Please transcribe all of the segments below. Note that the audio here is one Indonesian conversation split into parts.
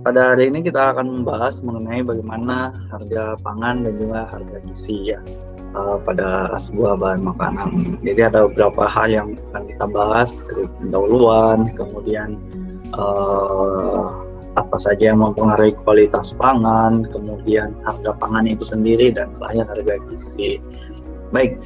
pada hari ini kita akan membahas mengenai bagaimana harga pangan dan juga harga gizi ya pada sebuah bahan makanan. Jadi ada beberapa hal yang akan kita bahas dari pendahuluan, kemudian apa saja yang mempengaruhi kualitas pangan, kemudian harga pangan itu sendiri, dan terakhir harga gizi. Baik,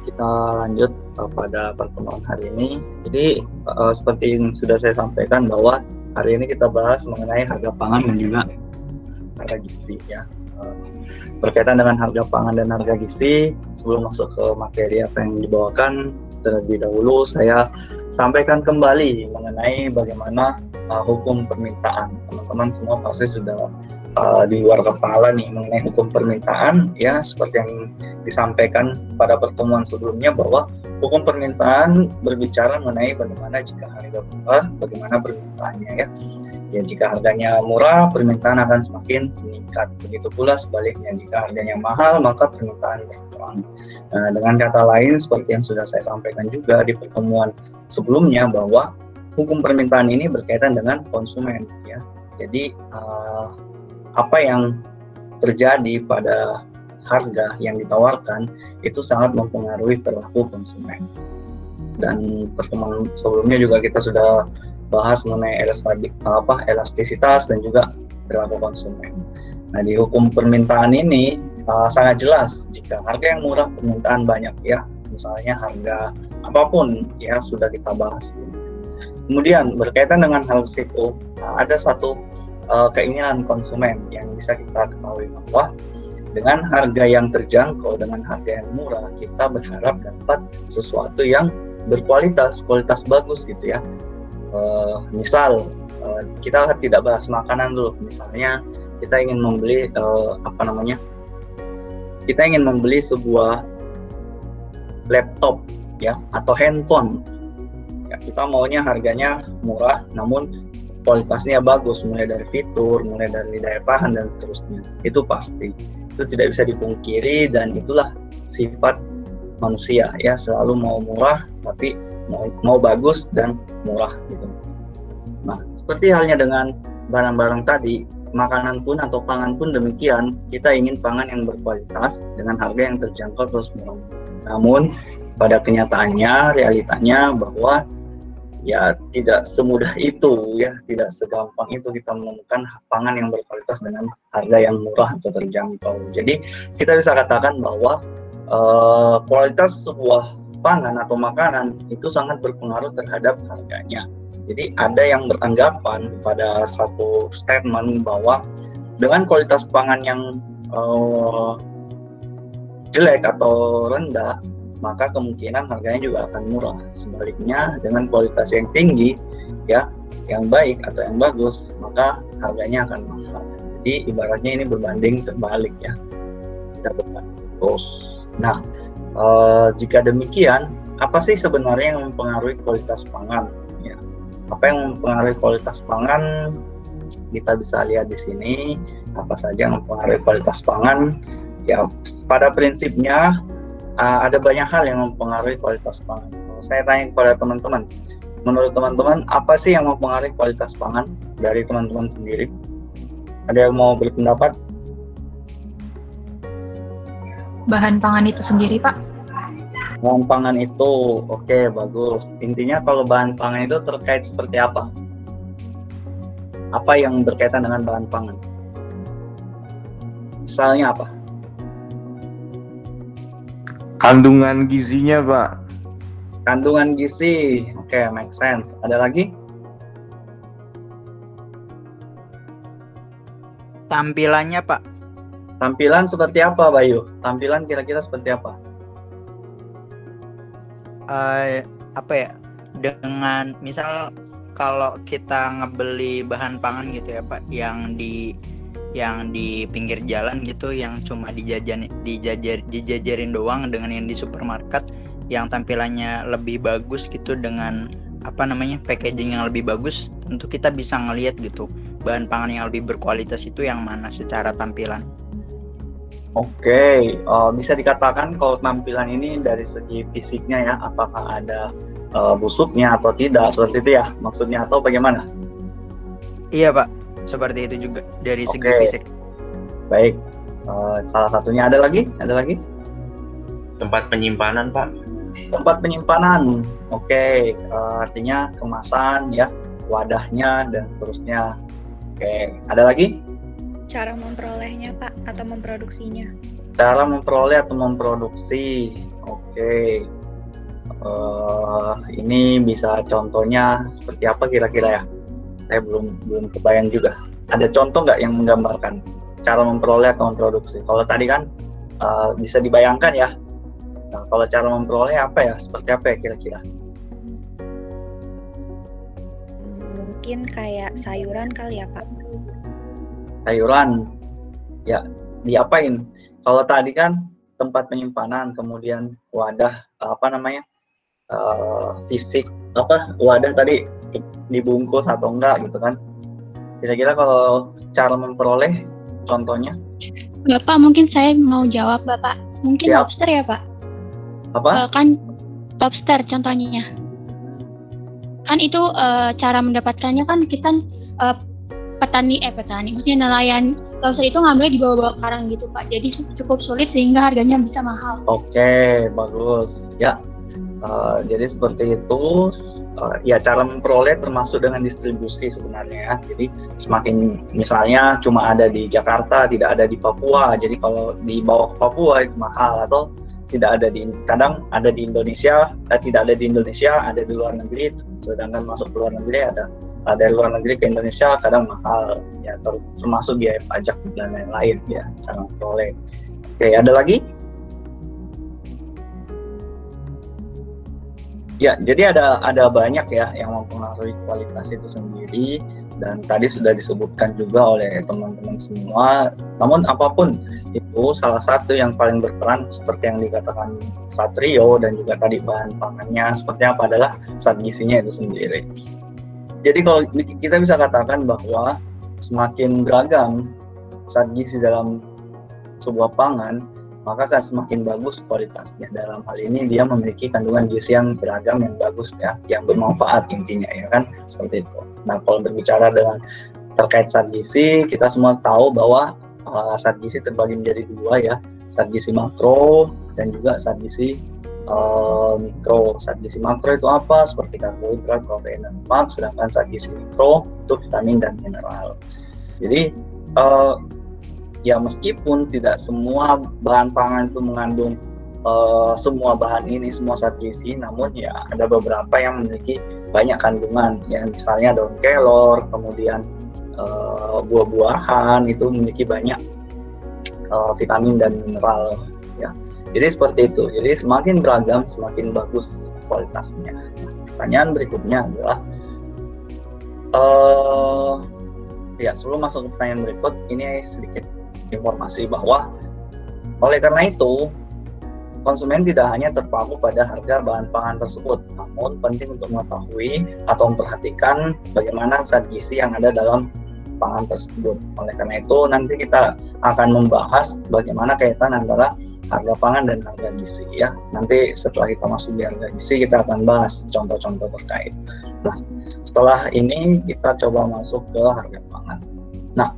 kita lanjut pada pertemuan hari ini. Jadi seperti yang sudah saya sampaikan bahwa hari ini kita bahas mengenai harga pangan dan juga harga gizi ya. Berkaitan dengan harga pangan dan harga gizi, sebelum masuk ke materi apa yang dibawakan, terlebih dahulu saya sampaikan kembali mengenai bagaimana hukum permintaan. Teman-teman semua pasti sudah di luar kepala nih mengenai hukum permintaan ya, seperti yang disampaikan pada pertemuan sebelumnya bahwa hukum permintaan berbicara mengenai bagaimana jika harga murah, bagaimana permintaannya ya. Ya, jika harganya murah, permintaan akan semakin meningkat. Begitu pula sebaliknya, jika harganya mahal, maka permintaan berkurang. Nah, dengan kata lain, seperti yang sudah saya sampaikan juga di pertemuan sebelumnya, bahwa hukum permintaan ini berkaitan dengan konsumen ya. Jadi apa yang terjadi pada harga yang ditawarkan itu sangat mempengaruhi perilaku konsumen. Dan pertemuan sebelumnya juga kita sudah bahas mengenai elastisitas dan juga perilaku konsumen. Nah, di hukum permintaan ini sangat jelas jika harga yang murah, permintaan banyak ya. Misalnya harga apapun ya, sudah kita bahas. Kemudian berkaitan dengan hal itu, ada satu keinginan konsumen yang bisa kita ketahui bahwa dengan harga yang terjangkau, dengan harga yang murah, kita berharap dapat sesuatu yang berkualitas, kualitas bagus gitu ya. Misal kita tidak bahas makanan dulu, misalnya kita ingin membeli kita ingin membeli sebuah laptop ya, atau handphone ya, kita maunya harganya murah namun kualitasnya bagus, mulai dari fitur, mulai dari daya tahan dan seterusnya. Itu pasti, itu tidak bisa dipungkiri, dan itulah sifat manusia ya, selalu mau murah tapi mau bagus dan murah gitu. Nah, seperti halnya dengan barang-barang tadi, makanan pun atau pangan pun demikian, kita ingin pangan yang berkualitas dengan harga yang terjangkau terus murah. Namun pada kenyataannya, realitanya bahwa ya tidak semudah itu ya, tidak segampang itu kita menemukan pangan yang berkualitas dengan harga yang murah atau terjangkau. Jadi kita bisa katakan bahwa kualitas sebuah pangan atau makanan itu sangat berpengaruh terhadap harganya. Jadi ada yang beranggapan pada satu statement bahwa dengan kualitas pangan yang jelek atau rendah, maka kemungkinan harganya juga akan murah. Sebaliknya, dengan kualitas yang tinggi ya, yang baik atau yang bagus, maka harganya akan mahal. Jadi ibaratnya ini berbanding terbalik ya, tidak berbanding terus. Nah, jika demikian, apa sih sebenarnya yang mempengaruhi kualitas pangan? Ya, apa yang mempengaruhi kualitas pangan? Kita bisa lihat di sini apa saja yang mempengaruhi kualitas pangan. Ya, pada prinsipnya ada banyak hal yang mempengaruhi kualitas pangan. Kalau saya tanya kepada teman-teman, menurut teman-teman apa sih yang mempengaruhi kualitas pangan dari teman-teman sendiri? Ada yang mau berpendapat? Bahan pangan itu sendiri, Pak. Bahan pangan itu, oke, bagus. Intinya kalau bahan pangan itu terkait seperti apa? Apa yang berkaitan dengan bahan pangan? Misalnya apa? Kandungan gizinya, Pak. Kandungan gizi, oke, make sense. Ada lagi? Tampilannya, Pak. Tampilan seperti apa, Bayu? Tampilan kira-kira seperti apa? Apa ya? Dengan misal kalau kita ngebeli bahan pangan gitu ya, Pak, yang di pinggir jalan gitu, yang cuma dijajarin doang, dengan yang di supermarket yang tampilannya lebih bagus gitu, dengan packaging yang lebih bagus, tentu kita bisa ngelihat gitu bahan pangan yang lebih berkualitas itu yang mana secara tampilan. Oke, bisa dikatakan kalau tampilan ini dari segi fisiknya ya, apakah ada busuknya atau tidak, seperti itu ya maksudnya, atau bagaimana? Iya Pak, seperti itu juga dari segi Oke. fisik. Baik. Salah satunya ada lagi? Ada lagi? Tempat penyimpanan, Pak. Tempat penyimpanan. Oke, artinya kemasan ya, wadahnya dan seterusnya. Oke, ada lagi? Cara memperolehnya, Pak, atau memproduksinya. Cara memperoleh atau memproduksi. Oke. Ini bisa contohnya seperti apa kira-kira ya? Saya belum kebayang juga. Ada contoh nggak yang menggambarkan cara memperoleh atau memproduksi? Kalau tadi kan bisa dibayangkan ya. Nah, kalau cara memperoleh apa ya? Seperti apa ya kira-kira? Mungkin kayak sayuran kali ya, Pak. Sayuran. Ya, diapain? Kalau tadi kan tempat penyimpanan, kemudian wadah fisik wadah tadi dibungkus atau enggak gitu kan. Kira-kira kalau cara memperoleh contohnya Bapak, mungkin saya mau jawab, Bapak. Mungkin Siap. lobster ya, Pak? apa? Kan lobster contohnya. Kan itu cara mendapatkannya kan kita petani, maksudnya nelayan lobster itu ngambilnya di bawah-bawah karang gitu, Pak. Jadi cukup sulit sehingga harganya bisa mahal. Oke, bagus. Ya, jadi seperti itu. Ya, cara memperoleh termasuk dengan distribusi sebenarnya ya. Jadi semakin misalnya cuma ada di Jakarta, tidak ada di Papua. Jadi kalau dibawa ke Papua itu mahal, atau tidak ada kadang ada di Indonesia, tidak ada di Indonesia, ada di luar negeri. Sedangkan masuk ke luar negeri ada dari luar negeri ke Indonesia kadang mahal ya, termasuk biaya pajak dan lain-lain ya, cara memperoleh. Oke, ada lagi? Ya, jadi ada banyak ya yang mempengaruhi kualitas itu sendiri, dan tadi sudah disebutkan juga oleh teman-teman semua. Namun apapun itu, salah satu yang paling berperan seperti yang dikatakan Satrio dan juga tadi bahan pangannya seperti apa adalah zat gizinya itu sendiri. Jadi kalau kita bisa katakan bahwa semakin beragam zat gizi dalam sebuah pangan, maka akan semakin bagus kualitasnya. Dalam hal ini dia memiliki kandungan gizi yang beragam, yang bagus ya, yang bermanfaat intinya ya kan, seperti itu. Nah, kalau berbicara dengan terkait zat gizi, kita semua tahu bahwa zat gizi terbagi menjadi dua ya, zat gizi makro dan juga zat gizi mikro. Zat gizi makro itu apa? Seperti karbohidrat, protein, dan lemak. Sedangkan zat gizi mikro itu vitamin dan mineral. Jadi ya meskipun tidak semua bahan pangan itu mengandung semua bahan ini, semua zat gizi, namun ya ada beberapa yang memiliki banyak kandungan ya, misalnya daun kelor, kemudian buah-buahan itu memiliki banyak vitamin dan mineral ya. Jadi seperti itu. Jadi semakin beragam semakin bagus kualitasnya. Nah, pertanyaan berikutnya adalah ya, sebelum masuk ke pertanyaan berikut, ini sedikit informasi bahwa oleh karena itu konsumen tidak hanya terpaku pada harga bahan pangan tersebut, namun penting untuk mengetahui atau memperhatikan bagaimana zat gizi yang ada dalam pangan tersebut. Oleh karena itu nanti kita akan membahas bagaimana kaitan antara harga pangan dan harga gizi ya. Nanti setelah kita masuk di harga gizi, kita akan bahas contoh-contoh terkait. Nah, setelah ini kita coba masuk ke harga pangan. Nah,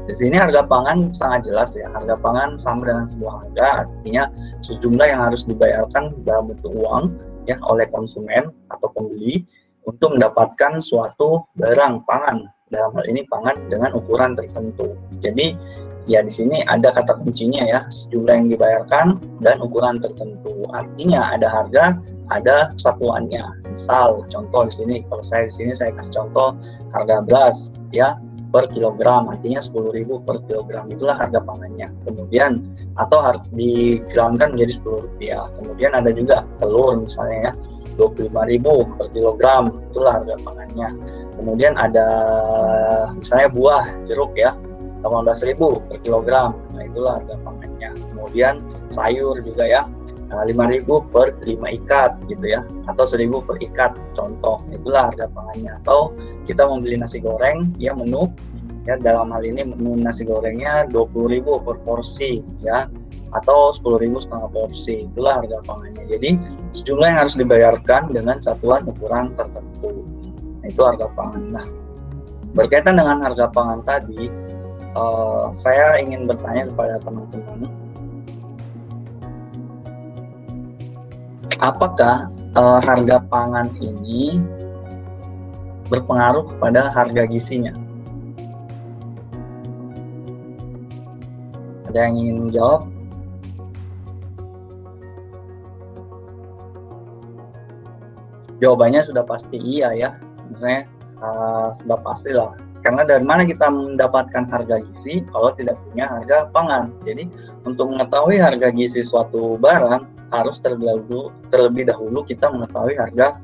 di sini harga pangan sangat jelas ya. Harga pangan sama dengan sebuah harga, artinya sejumlah yang harus dibayarkan dalam bentuk uang ya oleh konsumen atau pembeli untuk mendapatkan suatu barang pangan. Dalam hal ini pangan dengan ukuran tertentu. Jadi ya di sini ada kata kuncinya ya, sejumlah yang dibayarkan dan ukuran tertentu. Artinya ada harga, ada satuannya. Misal contoh di sini, kalau saya kasih contoh harga beras ya per kilogram, artinya 10.000 per kilogram, itulah harga pangannya. Kemudian atau digramkan menjadi Rp10. Kemudian ada juga telur misalnya ya, 25.000 per kilogram, itulah harga pangannya. Kemudian ada misalnya buah jeruk ya, 18.000 per kilogram, nah itulah harga pangannya. Kemudian sayur juga ya, 5.000 per 5 ikat gitu ya, atau 1.000 per ikat contoh, itulah harga pangannya. Atau kita membeli nasi goreng ya, menu ya, dalam hal ini menu nasi gorengnya 20.000 per porsi ya, atau 10.000 setengah porsi, itulah harga pangannya. Jadi sejumlah yang harus dibayarkan dengan satuan ukuran tertentu, nah, itu harga pangan. Nah, berkaitan dengan harga pangan tadi, saya ingin bertanya kepada teman-teman, apakah harga pangan ini berpengaruh kepada harga gizinya? Ada yang ingin menjawab? Jawabannya sudah pasti iya ya, maksudnya sudah pastilah. Karena dari mana kita mendapatkan harga gizi kalau tidak punya harga pangan? Jadi untuk mengetahui harga gizi suatu barang harus terlebih dahulu kita mengetahui harga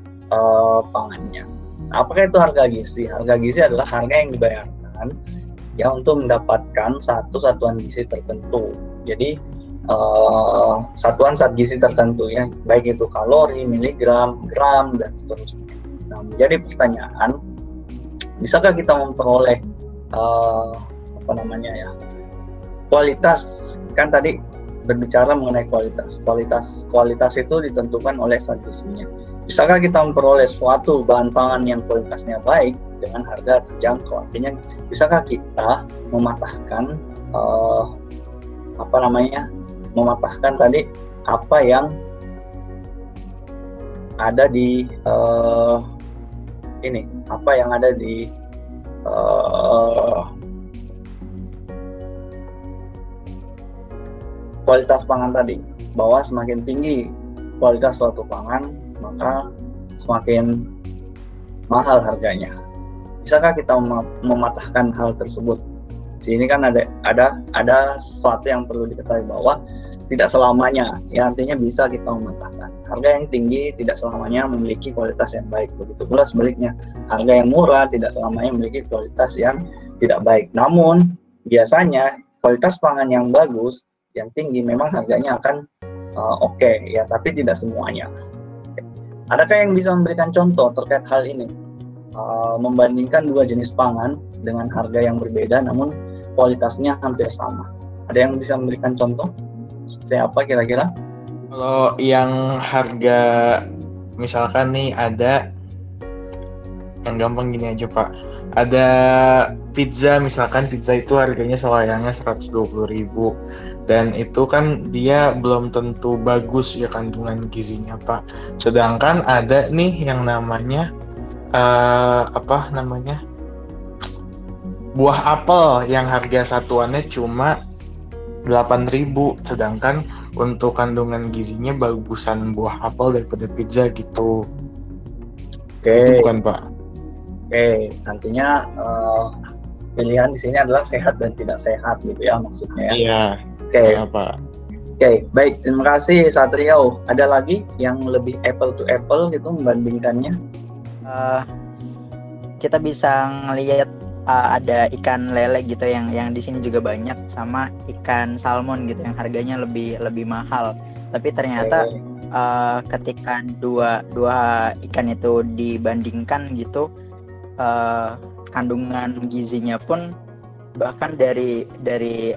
pangannya. Apakah itu harga gizi? Harga gizi adalah harga yang dibayarkan ya untuk mendapatkan satu satuan gizi tertentu. Jadi satuan zat gizi tertentu ya, baik itu kalori, miligram, gram, dan seterusnya. Nah, menjadi pertanyaan, bisakah kita memperoleh kualitas? Kan tadi berbicara mengenai kualitas itu ditentukan oleh zat gizinya. Bisakah kita memperoleh suatu bahan pangan yang kualitasnya baik dengan harga terjangkau? Artinya bisakah kita mematahkan mematahkan tadi apa yang ada di kualitas pangan tadi, bahwa semakin tinggi kualitas suatu pangan maka semakin mahal harganya. Bisakah kita mematahkan hal tersebut? Di sini kan ada sesuatu yang perlu diketahui, bahwa tidak selamanya, ya artinya bisa kita mematahkan. Harga yang tinggi tidak selamanya memiliki kualitas yang baik. Begitu pula sebaliknya, harga yang murah tidak selamanya memiliki kualitas yang tidak baik. Namun biasanya kualitas pangan yang bagus, yang tinggi, memang harganya akan oke, ya, tapi tidak semuanya. Adakah yang bisa memberikan contoh terkait hal ini? Membandingkan dua jenis pangan dengan harga yang berbeda, namun kualitasnya hampir sama. Ada yang bisa memberikan contoh? Seperti apa kira-kira? Kalau yang harga, misalkan nih ada, yang gampang gini aja Pak, ada pizza, misalkan pizza itu harganya selayangnya 120.000, dan itu kan dia belum tentu bagus ya kandungan gizinya Pak. Sedangkan ada nih yang namanya buah apel yang harga satuannya cuma 8.000, sedangkan untuk kandungan gizinya bagusan buah apel daripada pizza gitu. Itu bukan Pak? Oke, nantinya pilihan di sini adalah sehat dan tidak sehat gitu ya maksudnya ya. Iya. Oke. Pak. Oke, baik, terima kasih Satrio. Ada lagi yang lebih apple to apple gitu membandingkannya? Kita bisa ngelihat ada ikan lele gitu yang di sini juga banyak, sama ikan salmon gitu yang harganya lebih mahal. Tapi ternyata ketika dua ikan itu dibandingkan gitu, kandungan gizinya pun bahkan dari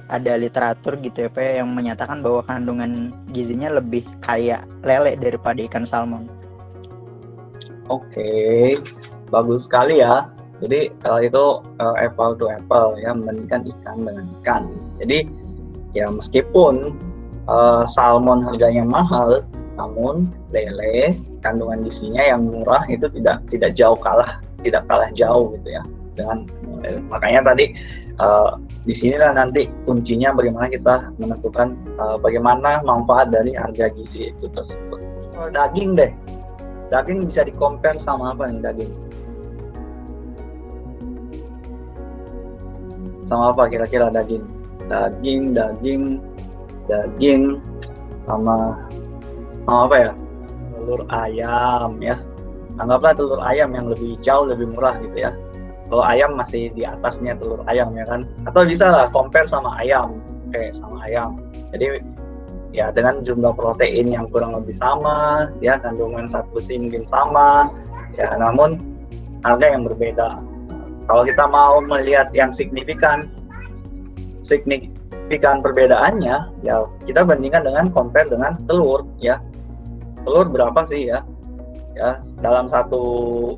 ada literatur gitu ya Pak, yang menyatakan bahwa kandungan gizinya lebih kaya lele daripada ikan salmon. Oke, bagus sekali ya. Jadi itu apple to apple ya, membandingkan ikan dengan ikan. Jadi ya meskipun salmon harganya mahal, namun lele kandungan gizinya yang murah itu tidak kalah jauh gitu ya. Dengan makanya tadi di sinilah nanti kuncinya bagaimana kita menentukan bagaimana manfaat dari harga gizi itu tersebut. Daging bisa di-compare sama apa nih daging? Sama apa kira-kira daging sama apa ya? Telur ayam ya. Anggaplah telur ayam yang jauh lebih murah gitu ya. Kalau ayam masih di atasnya telur ayam ya kan. Atau bisa lah compare sama ayam. Oke, sama ayam. Jadi ya dengan jumlah protein yang kurang lebih sama, ya kandungan zat besi mungkin sama, ya namun harga yang berbeda. Kalau kita mau melihat yang signifikan perbedaannya, ya kita bandingkan dengan compare dengan telur ya. Telur berapa sih ya? Ya dalam satu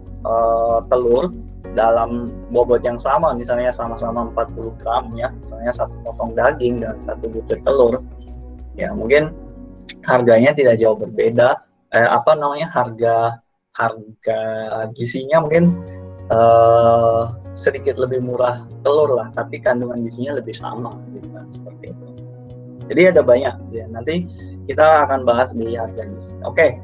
telur dalam bobot yang sama, misalnya sama-sama 40 gram ya, misalnya satu potong daging dan satu butir telur, ya mungkin harganya tidak jauh berbeda. Harga gizinya mungkin sedikit lebih murah telur lah, tapi kandungan gizinya lebih sama, gitu kan, seperti itu. Jadi ada banyak ya. Nanti kita akan bahas di harga gizi. Oke.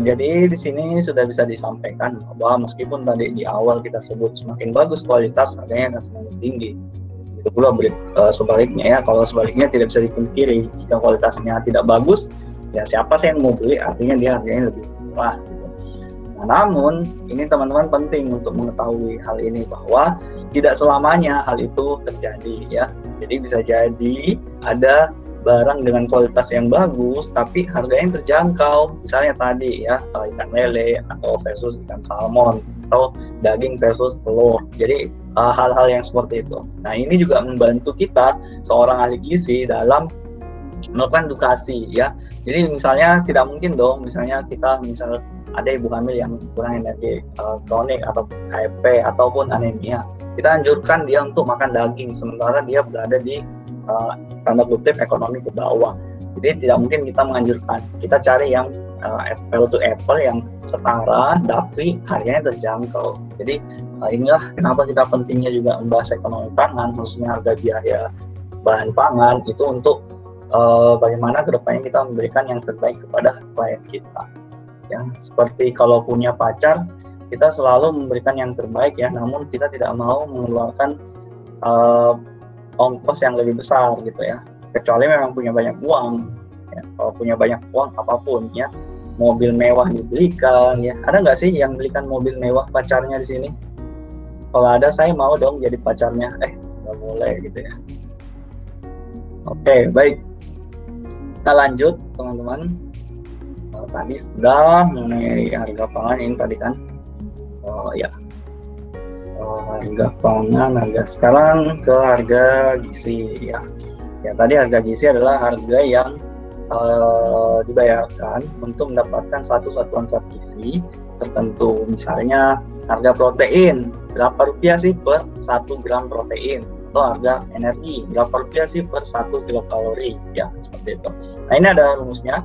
Jadi di sini sudah bisa disampaikan bahwa meskipun tadi di awal kita sebut semakin bagus kualitas, harganya akan semakin tinggi. Itu pula sebaliknya ya. Kalau sebaliknya tidak bisa dipungkiri, jika kualitasnya tidak bagus, ya siapa sih yang mau beli? Artinya dia harganya lebih murah. Gitu. Nah, namun ini teman-teman penting untuk mengetahui hal ini, bahwa tidak selamanya hal itu terjadi ya. Jadi bisa jadi ada barang dengan kualitas yang bagus tapi harganya terjangkau, misalnya tadi ya ikan lele atau versus ikan salmon, atau daging versus telur. Jadi hal-hal yang seperti itu. Nah, ini juga membantu kita seorang ahli gizi dalam melakukan edukasi ya. Jadi misalnya tidak mungkin dong misalnya ada ibu hamil yang kurang energi kronik atau KFP ataupun anemia, kita anjurkan dia untuk makan daging sementara dia berada di tanda kutip ekonomi ke bawah. Jadi tidak mungkin kita menganjurkan, kita cari yang apple to apple yang setara tapi harganya terjangkau. Jadi inilah kenapa kita pentingnya juga membahas ekonomi pangan, khususnya harga biaya bahan pangan itu untuk bagaimana kedepannya kita memberikan yang terbaik kepada klien kita. Ya, seperti kalau punya pacar, kita selalu memberikan yang terbaik ya, namun kita tidak mau mengeluarkan ongkos yang lebih besar gitu ya, kecuali memang punya banyak uang ya. Kalau punya banyak uang apapun ya, mobil mewah dibelikan ya. Ada nggak sih yang belikan mobil mewah pacarnya di sini? Kalau ada, saya mau dong jadi pacarnya. Nggak boleh gitu ya. Oke, baik, kita lanjut teman-teman. Tadi sudah mengenai harga pangan ini tadi kan harga pangan, sekarang ke harga gizi ya. Ya, tadi harga gizi adalah harga yang dibayarkan untuk mendapatkan satu satuan zat gizi tertentu. Misalnya harga protein, berapa rupiah sih per 1 gram protein, atau harga energi, berapa rupiah sih per 1 kilokalori ya, seperti itu. Nah, ini ada rumusnya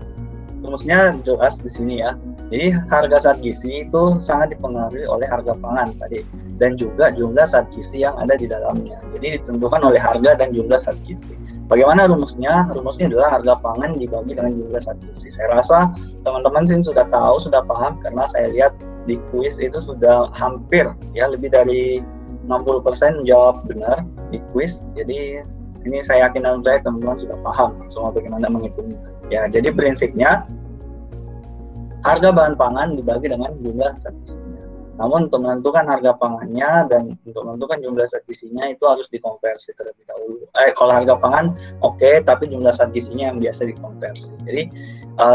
jelas di sini ya. Jadi harga zat gizi itu sangat dipengaruhi oleh harga pangan tadi, dan juga jumlah zat gizi yang ada di dalamnya. Jadi ditentukan oleh harga dan jumlah zat gizi. Bagaimana rumusnya? Rumusnya adalah harga pangan dibagi dengan jumlah zat gizi. Saya rasa teman-teman sih sudah tahu, sudah paham, karena saya lihat di kuis itu sudah hampir ya, lebih dari 60% menjawab benar di kuis. Jadi ini saya yakin teman-teman sudah paham semua bagaimana menghitungnya. Ya, jadi prinsipnya harga bahan pangan dibagi dengan jumlah zat gizinya. Namun untuk menentukan harga pangannya dan untuk menentukan jumlah zat gizinya itu harus dikonversi terlebih dahulu. Kalau harga pangan oke, tapi jumlah zat gizinya yang biasa dikonversi. Jadi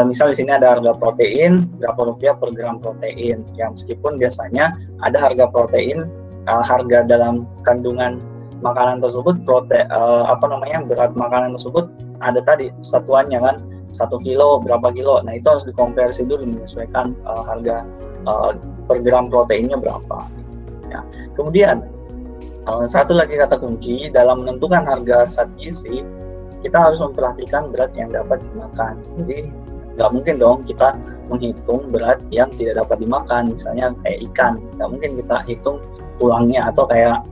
misal di sini ada harga protein, berapa rupiah per gram protein. Ya, meskipun biasanya ada harga protein, harga dalam kandungan makanan tersebut, berat makanan tersebut ada tadi satuannya kan, 1 kilo berapa kilo. Nah, itu harus dikonversi dulu menyesuaikan harga per gram proteinnya berapa ya. Kemudian satu lagi kata kunci dalam menentukan harga zat gizi, kita harus memperhatikan berat yang dapat dimakan. Jadi nggak mungkin dong kita menghitung berat yang tidak dapat dimakan, misalnya kayak ikan, nggak mungkin kita hitung tulangnya, atau kayak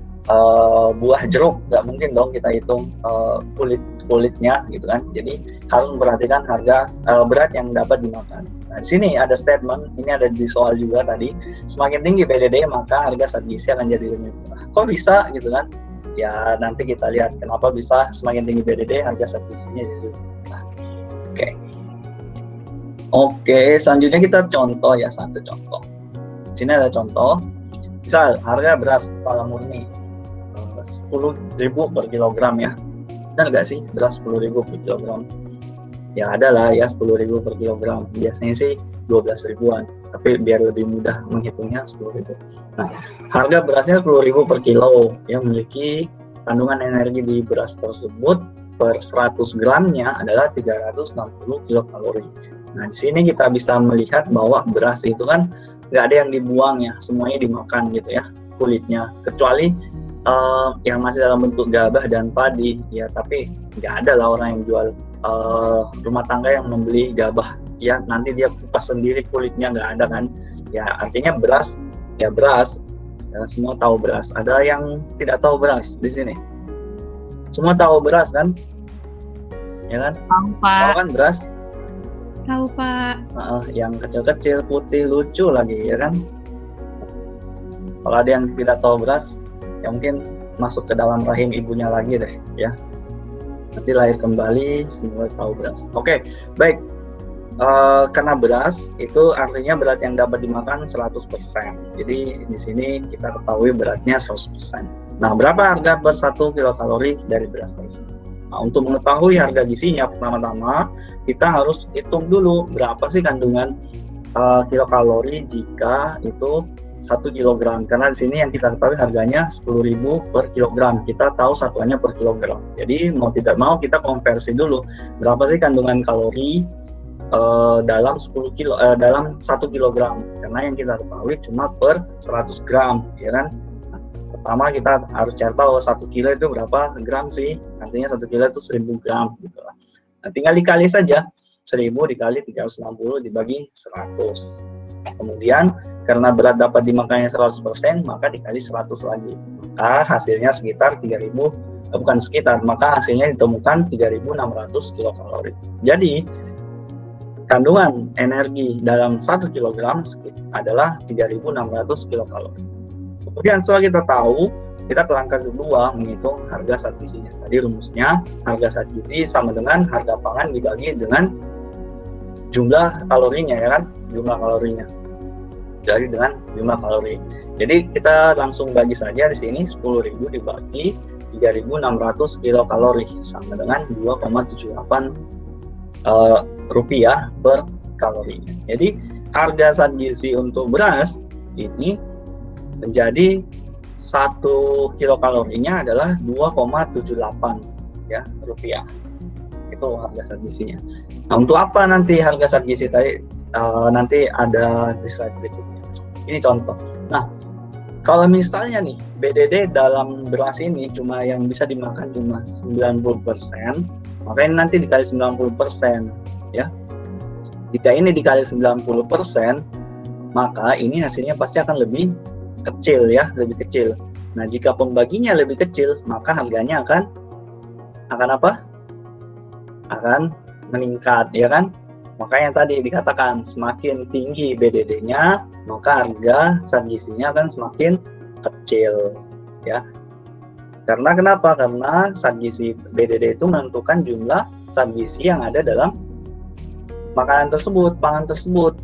buah jeruk, nggak mungkin dong kita hitung kulitnya gitu kan. Jadi harus memperhatikan harga berat yang dapat dimakan. Nah, di sini ada statement, ini ada di soal juga tadi, semakin tinggi BDD maka harga zat gizi akan jadi lebih murah. Kok bisa gitu kan? Ya, nanti kita lihat kenapa bisa semakin tinggi BDD harga zat gizinya jadi lebih murah. Oke, selanjutnya kita contoh ya, satu contoh. Di sini ada contoh. Misal harga beras kepala murni 10.000 per kilogram ya. Benar nggak sih beras 10.000 per kilogram? Ya ada lah ya 10.000 per kilogram. Biasanya sih 12 ribuan. Tapi biar lebih mudah menghitungnya 10.000. Nah, harga berasnya 10.000 per kilo. Yang memiliki kandungan energi di beras tersebut per 100 gramnya adalah 360 kilokalori. Nah, di sini kita bisa melihat bahwa beras itu kan nggak ada yang dibuang ya, semuanya dimakan gitu ya. kulitnya, kecuali yang masih dalam bentuk gabah dan padi ya, tapi nggak ada lah orang yang jual rumah tangga yang membeli gabah ya, nanti dia kupas sendiri kulitnya, nggak ada kan ya. Artinya beras ya beras ya, semua tahu beras. Ada yang tidak tahu beras di sini? Semua tahu beras kan ya kan? Tahu, Pak. Tahu kan beras? Tahu, Pak. Yang kecil-kecil putih lucu lagi ya kan. Kalau ada yang tidak tahu beras ya mungkin masuk ke dalam rahim ibunya lagi deh ya, nanti lahir kembali semua tahu beras. Oke, baik. Karena beras itu artinya berat yang dapat dimakan 100%. Jadi di sini kita ketahui beratnya 100%. Nah, berapa harga per 1 kilokalori dari beras tadi? Nah, untuk mengetahui harga gizinya, pertama-tama kita harus hitung dulu berapa sih kandungan kilokalori jika itu 1 kilogram, karena di sini yang kita ketahui harganya 10.000 per kilogram. Kita tahu satuannya per kilogram. Jadi mau tidak mau kita konversi dulu berapa sih kandungan kalori dalam 1 kilogram, karena yang kita ketahui cuma per 100 gram ya kan. Nah, pertama kita harus cari tahu 1 kilo itu berapa gram sih, artinya 1 kilo itu 1000 gram gitu lah. Nah, tinggal dikali saja, 1000 dikali 360 dibagi 100. Kemudian karena berat dapat dimakannya 100%, maka dikali 100 lagi. Maka hasilnya sekitar 3.000, bukan sekitar, maka hasilnya ditemukan 3.600 kilokalori. Jadi, kandungan energi dalam 1 kilogram adalah 3.600 kilokalori. Kemudian setelah kita tahu, kita ke langkah kedua menghitung harga zat gizinya. Tadi rumusnya, harga zat gizi sama dengan harga pangan dibagi dengan jumlah kalorinya ya kan, jumlah kalorinya. Jadi dengan jumlah kalori. Jadi kita langsung bagi saja di sini 10.000 dibagi 3.600 kilokalori sama dengan 2,78 rupiah per kalori. Jadi harga zat gizi untuk beras ini menjadi 1 kilokalorinya adalah 2,78 ya rupiah. Itu harga zat gizinya. Nah, untuk apa nanti harga zat gizi tadi nanti ada di slide berikutnya. Ini contoh. Nah, kalau misalnya nih BDD dalam beras ini cuma yang bisa dimakan cuma 90%, maka ini nanti dikali 90% ya. Jika ini dikali 90%, maka ini hasilnya pasti akan lebih kecil ya, lebih kecil. Nah, jika pembaginya lebih kecil, maka harganya akan apa? Akan meningkat ya kan? Makanya tadi dikatakan semakin tinggi BDD-nya, maka harga zat gizinya akan semakin kecil ya. Karena kenapa? Karena zat gizi BDD itu menentukan jumlah zat gizi yang ada dalam makanan tersebut, pangan tersebut.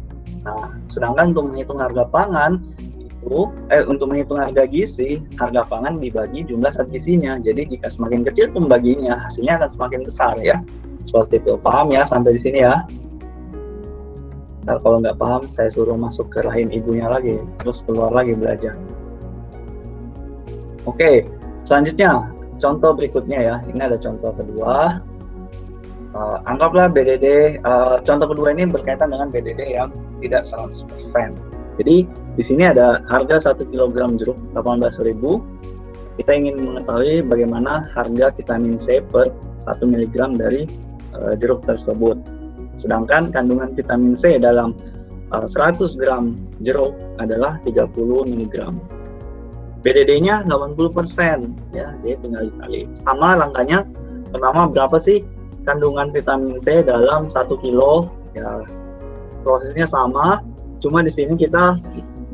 Nah, sedangkan untuk menghitung harga pangan itu untuk menghitung harga gizi, harga pangan dibagi jumlah zat gizinya. Jadi jika semakin kecil pembaginya, hasilnya akan semakin besar ya. Seperti itu. Paham ya sampai di sini ya? Nah, kalau nggak paham, saya suruh masuk ke rahim ibunya lagi, terus keluar lagi belajar. Oke, selanjutnya contoh berikutnya ya. Ini ada contoh kedua. Anggaplah BDD. Contoh kedua ini berkaitan dengan BDD yang tidak 100%. Jadi di sini ada harga 1 kg jeruk 18.000. Kita ingin mengetahui bagaimana harga vitamin C per 1 mg dari jeruk tersebut. Sedangkan kandungan vitamin C dalam 100 gram jeruk adalah 30 mg. BDD-nya 80% ya, jadi tinggal dikali. Sama langkahnya, pertama berapa sih kandungan vitamin C dalam 1 kilo? Ya, prosesnya sama, cuma di sini kita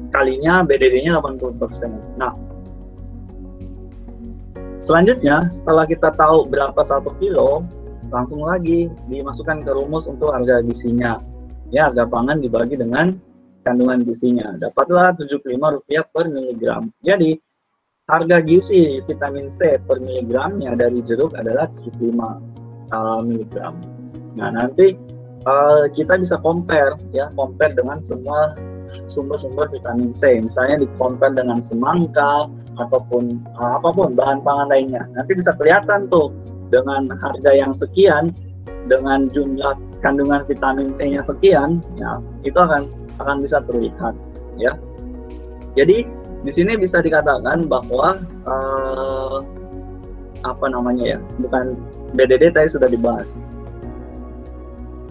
kalinya BDD-nya 80%. Nah, selanjutnya setelah kita tahu berapa 1 kilo, langsung lagi dimasukkan ke rumus untuk harga gizinya. Ya, harga pangan dibagi dengan kandungan gizinya. Dapatlah Rp75 per miligram. Jadi, harga gizi vitamin C per miligramnya dari jeruk adalah 75 miligram. Nah, nanti kita bisa compare dengan semua sumber-sumber vitamin C. Misalnya di-compare dengan semangka ataupun apapun bahan pangan lainnya. Nanti bisa kelihatan tuh dengan harga yang sekian, dengan jumlah kandungan vitamin C-nya sekian, ya itu akan bisa terlihat, ya. Jadi di sini bisa dikatakan bahwa apa namanya ya, bukan BDD tadi sudah dibahas.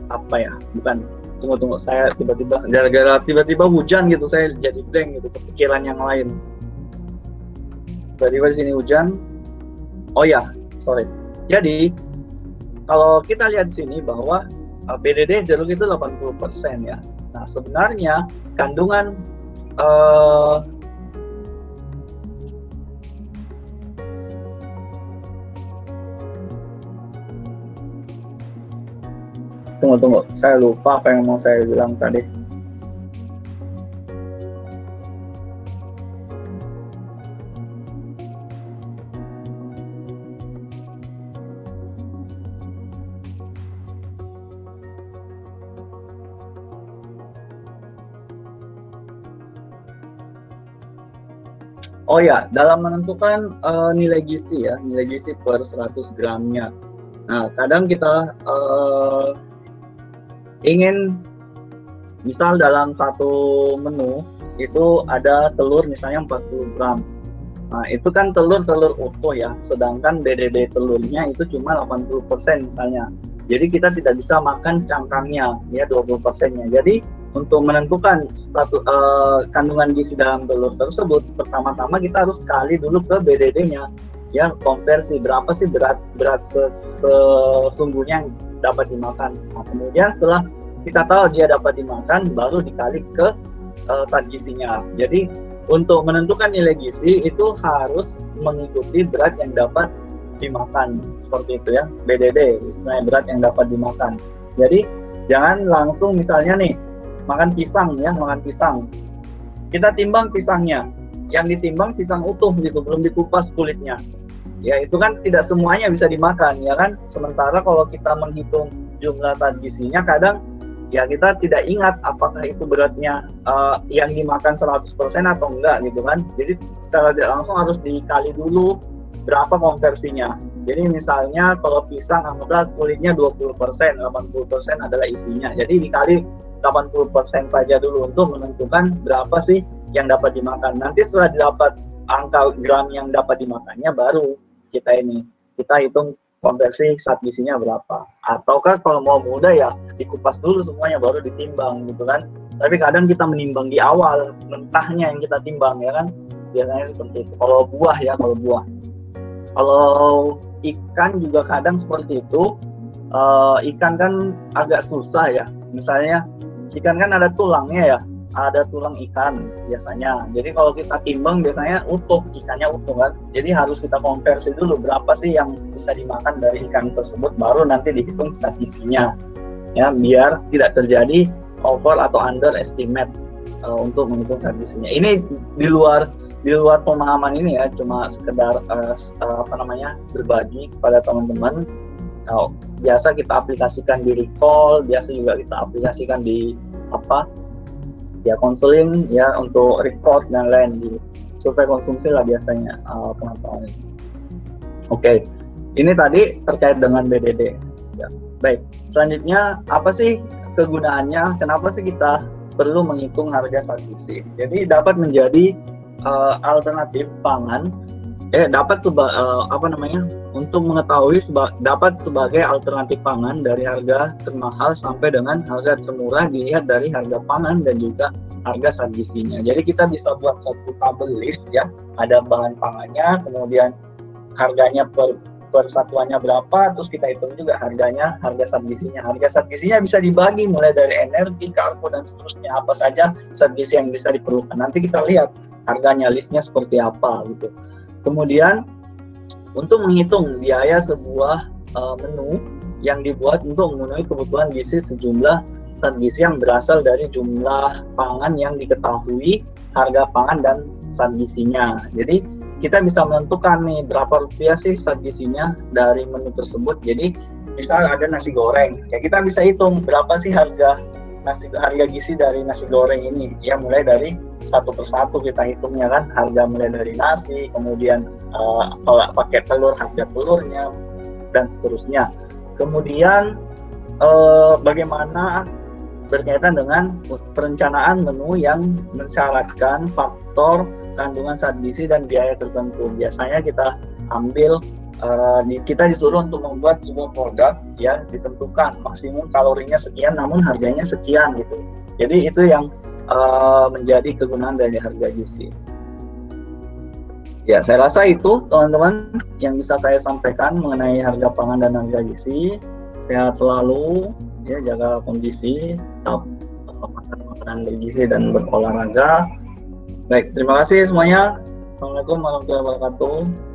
Apa ya, bukan, tunggu, saya tiba-tiba gara-gara tiba-tiba hujan gitu, saya jadi blank gitu, kepikiran yang lain. Tiba-tiba di sini hujan. Oh ya, sorry. Jadi kalau kita lihat di sini bahwa BDD jeruk itu 80% ya. Nah, sebenarnya kandungan tunggu, saya lupa apa yang mau saya bilang tadi. Oh ya, dalam menentukan nilai gizi ya, nilai gizi per 100 gramnya. Nah, kadang kita ingin, misal dalam satu menu itu ada telur misalnya 40 gram. Nah, itu kan telur utuh ya, sedangkan BDD telurnya itu cuma 80% misalnya. Jadi kita tidak bisa makan cangkangnya ya, 20%-nya. Jadi untuk menentukan kandungan gizi dalam telur tersebut, pertama-tama kita harus kali dulu ke BDD-nya ya, konversi berapa sih berat sesungguhnya yang dapat dimakan. Nah, kemudian setelah kita tahu dia dapat dimakan, baru dikali ke zat gizinya. Jadi untuk menentukan nilai gizi itu harus mengikuti berat yang dapat dimakan, seperti itu ya, BDD istilahnya, berat yang dapat dimakan. Jadi jangan langsung misalnya nih makan pisang ya, makan pisang, kita timbang pisangnya, yang ditimbang pisang utuh gitu, belum dikupas kulitnya. Ya itu kan tidak semuanya bisa dimakan ya kan. Sementara kalau kita menghitung jumlah zat gizinya, kadang ya kita tidak ingat apakah itu beratnya yang dimakan 100% atau enggak gitu kan. Jadi secara tidak langsung harus dikali dulu berapa konversinya. Jadi misalnya kalau pisang anggaplah kulitnya 20%, 80% adalah isinya. Jadi dikali 80% saja dulu untuk menentukan berapa sih yang dapat dimakan. Nanti setelah didapat angka gram yang dapat dimakannya, baru kita hitung konversi zat gizinya berapa. Ataukah kalau mau mudah ya dikupas dulu semuanya baru ditimbang gitu kan. Tapi kadang kita menimbang di awal, mentahnya yang kita timbang ya kan. Biasanya seperti itu. Kalau buah ya, kalau ikan juga kadang seperti itu. Ikan kan agak susah ya. Misalnya ikan kan ada tulangnya ya, ada tulang ikan biasanya. Jadi kalau kita timbang biasanya utuh, ikannya utuh kan. Jadi harus kita konversi dulu berapa sih yang bisa dimakan dari ikan tersebut, baru nanti dihitung zat gizinya. Ya, biar tidak terjadi over atau underestimate untuk menghitung zat gizinya. Ini di luar pemahaman ini ya, cuma sekedar berbagi kepada teman-teman. Biasa kita aplikasikan di recall, biasa juga kita aplikasikan di konseling ya, untuk record dan lain di survei konsumsi lah biasanya pengetahuan ini. Oke, ini tadi terkait dengan BDD ya. Baik, selanjutnya apa sih kegunaannya, kenapa sih kita perlu menghitung harga zat gizi? Jadi dapat menjadi alternatif pangan, untuk mengetahui dapat sebagai alternatif pangan dari harga termahal sampai dengan harga termurah, dilihat dari harga pangan dan juga harga zat gizinya. Jadi kita bisa buat satu tabel list ya, ada bahan pangannya, kemudian harganya per satuannya berapa, terus kita hitung juga harga zat gizinya. Harga zat gizinya bisa dibagi mulai dari energi, karbo dan seterusnya, apa saja zat gizi yang bisa diperlukan. Nanti kita lihat harganya, listnya seperti apa gitu. Kemudian untuk menghitung biaya sebuah menu yang dibuat untuk memenuhi kebutuhan gizi sejumlah zat gizi yang berasal dari jumlah pangan yang diketahui, harga pangan dan zat gizinya. Jadi kita bisa menentukan nih berapa rupiah sih zat gizinya dari menu tersebut. Jadi misal ada nasi goreng, ya kita bisa hitung berapa sih harga gizi dari nasi goreng ini ya, mulai dari satu persatu kita hitungnya kan, harga mulai dari nasi, kemudian kalau pakai telur harga telurnya dan seterusnya. Kemudian bagaimana berkaitan dengan perencanaan menu yang mensyaratkan faktor kandungan zat gizi dan biaya tertentu. Biasanya kita ambil kita disuruh untuk membuat sebuah produk, ya, ditentukan maksimum kalorinya sekian namun harganya sekian gitu. Jadi itu yang menjadi kegunaan dari harga gizi. Ya, saya rasa itu teman-teman yang bisa saya sampaikan mengenai harga pangan dan harga gizi. Sehat selalu, ya, jaga kondisi, tetap makan makanan bergizi dan berolahraga. Baik, terima kasih semuanya. Assalamualaikum warahmatullahi wabarakatuh.